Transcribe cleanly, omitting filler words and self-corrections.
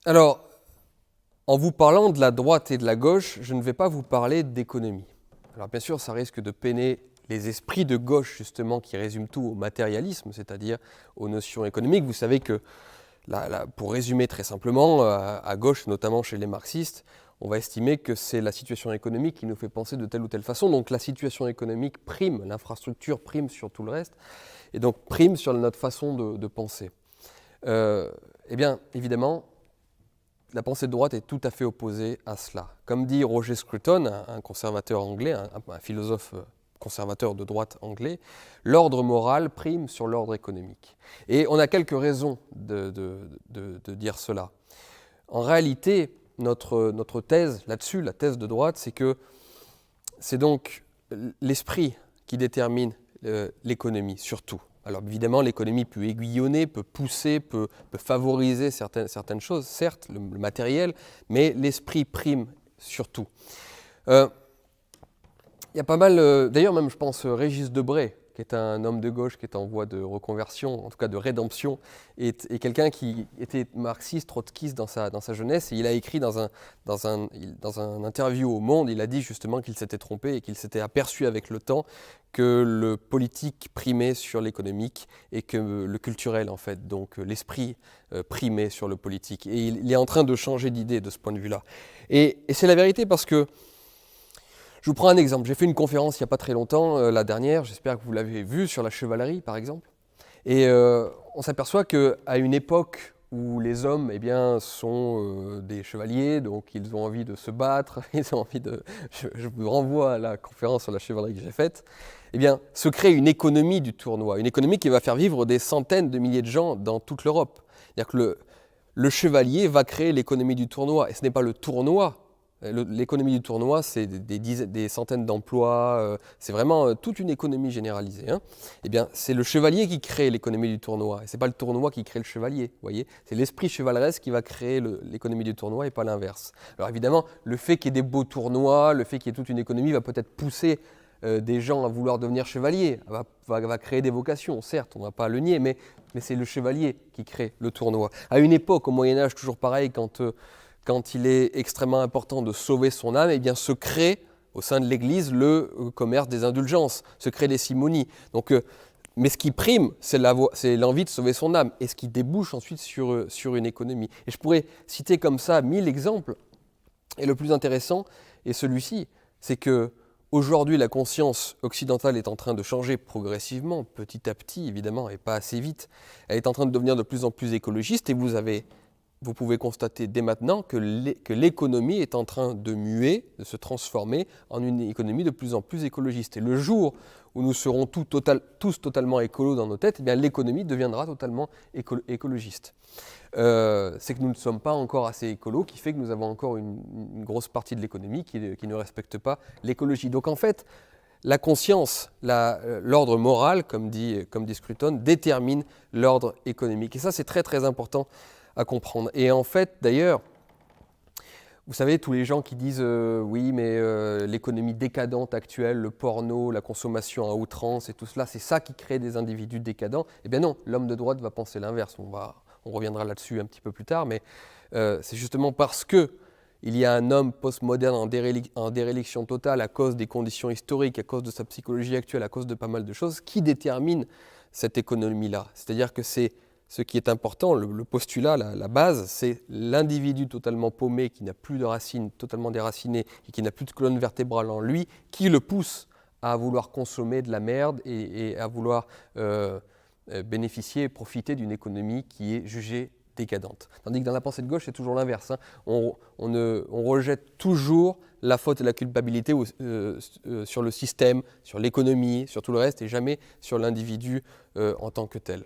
Alors, en vous parlant de la droite et de la gauche, je ne vais pas vous parler d'économie. Alors bien sûr, ça risque de peiner les esprits de gauche, justement, qui résument tout au matérialisme, c'est-à-dire aux notions économiques. Vous savez que, pour résumer très simplement, à gauche, notamment chez les marxistes, on va estimer que c'est la situation économique qui nous fait penser de telle ou telle façon. Donc la situation économique prime, l'infrastructure prime sur tout le reste, et donc prime sur notre façon de penser. Eh bien, évidemment, la pensée de droite est tout à fait opposée à cela. Comme dit Roger Scruton, un conservateur anglais, un philosophe conservateur de droite anglais, l'ordre moral prime sur l'ordre économique. Et on a quelques raisons de dire cela. En réalité, notre thèse là-dessus, la thèse de droite, c'est que c'est donc l'esprit qui détermine l'économie, surtout. Alors évidemment, l'économie peut aiguillonner, peut pousser, peut favoriser certaines choses, certes, le matériel, mais l'esprit prime surtout. Il y a pas mal, d'ailleurs même je pense Régis Debray, qui est un homme de gauche qui est en voie de reconversion, en tout cas de rédemption, est quelqu'un qui était marxiste, trotskiste dans sa jeunesse, et il a écrit dans un interview au Monde, il a dit justement qu'il s'était trompé et qu'il s'était aperçu avec le temps que le politique primait sur l'économique et que le culturel, en fait, donc l'esprit primait sur le politique. Et il est en train de changer d'idée de ce point de vue-là. Et c'est la vérité parce que je vous prends un exemple. J'ai fait une conférence il n'y a pas très longtemps, la dernière, j'espère que vous l'avez vue, sur la chevalerie par exemple. Et on s'aperçoit qu'à une époque où les hommes sont des chevaliers, donc ils ont envie de se battre, ils ont envie de... Je vous renvoie à la conférence sur la chevalerie que j'ai faite. Eh bien, se crée une économie du tournoi, une économie qui va faire vivre des centaines de milliers de gens dans toute l'Europe. C'est-à-dire que le chevalier va créer l'économie du tournoi, et ce n'est pas le tournoi. L'économie du tournoi, c'est des centaines d'emplois, c'est vraiment toute une économie généralisée. Hein. Eh bien, c'est le chevalier qui crée l'économie du tournoi, et ce n'est pas le tournoi qui crée le chevalier. Voyez, c'est l'esprit chevaleresque qui va créer l'économie du tournoi et pas l'inverse. Alors évidemment, le fait qu'il y ait des beaux tournois, le fait qu'il y ait toute une économie va peut-être pousser des gens à vouloir devenir chevalier, va créer des vocations, certes, on ne va pas le nier, mais c'est le chevalier qui crée le tournoi. À une époque, au Moyen-Âge, toujours pareil, quand il est extrêmement important de sauver son âme, eh bien se crée au sein de l'Église le commerce des indulgences, se crée les simonies. Donc, mais ce qui prime, c'est l'envie de sauver son âme, et ce qui débouche ensuite sur une économie. Et je pourrais citer comme ça 1000 exemples, et le plus intéressant est celui-ci, c'est que aujourd'hui la conscience occidentale est en train de changer progressivement, petit à petit évidemment, et pas assez vite. Elle est en train de devenir de plus en plus écologiste, et vous pouvez constater dès maintenant que l'économie est en train de muer, de se transformer en une économie de plus en plus écologiste. Et le jour où nous serons tous totalement écolos dans nos têtes, eh bien l'économie deviendra totalement écologiste. C'est que nous ne sommes pas encore assez écolos, qui fait que nous avons encore une grosse partie de l'économie qui ne respecte pas l'écologie. Donc en fait, la conscience, l'ordre moral, comme dit Scruton, détermine l'ordre économique. Et ça, c'est très très important à comprendre. Et en fait, d'ailleurs, vous savez, tous les gens qui disent oui, mais l'économie décadente actuelle, le porno, la consommation à outrance et tout cela, c'est ça qui crée des individus décadents. Eh bien non, l'homme de droite va penser l'inverse. On reviendra là-dessus un petit peu plus tard, mais c'est justement parce que il y a un homme postmoderne en déréliction totale à cause des conditions historiques, à cause de sa psychologie actuelle, à cause de pas mal de choses, qui détermine cette économie-là. C'est-à-dire que c'est ce qui est important, le postulat, la base, c'est l'individu totalement paumé, qui n'a plus de racines, totalement déraciné, et qui n'a plus de colonne vertébrale en lui, qui le pousse à vouloir consommer de la merde et à vouloir bénéficier et profiter d'une économie qui est jugée décadente. Tandis que dans la pensée de gauche, c'est toujours l'inverse. Hein. On rejette toujours la faute et la culpabilité sur le système, sur l'économie, sur tout le reste, et jamais sur l'individu en tant que tel.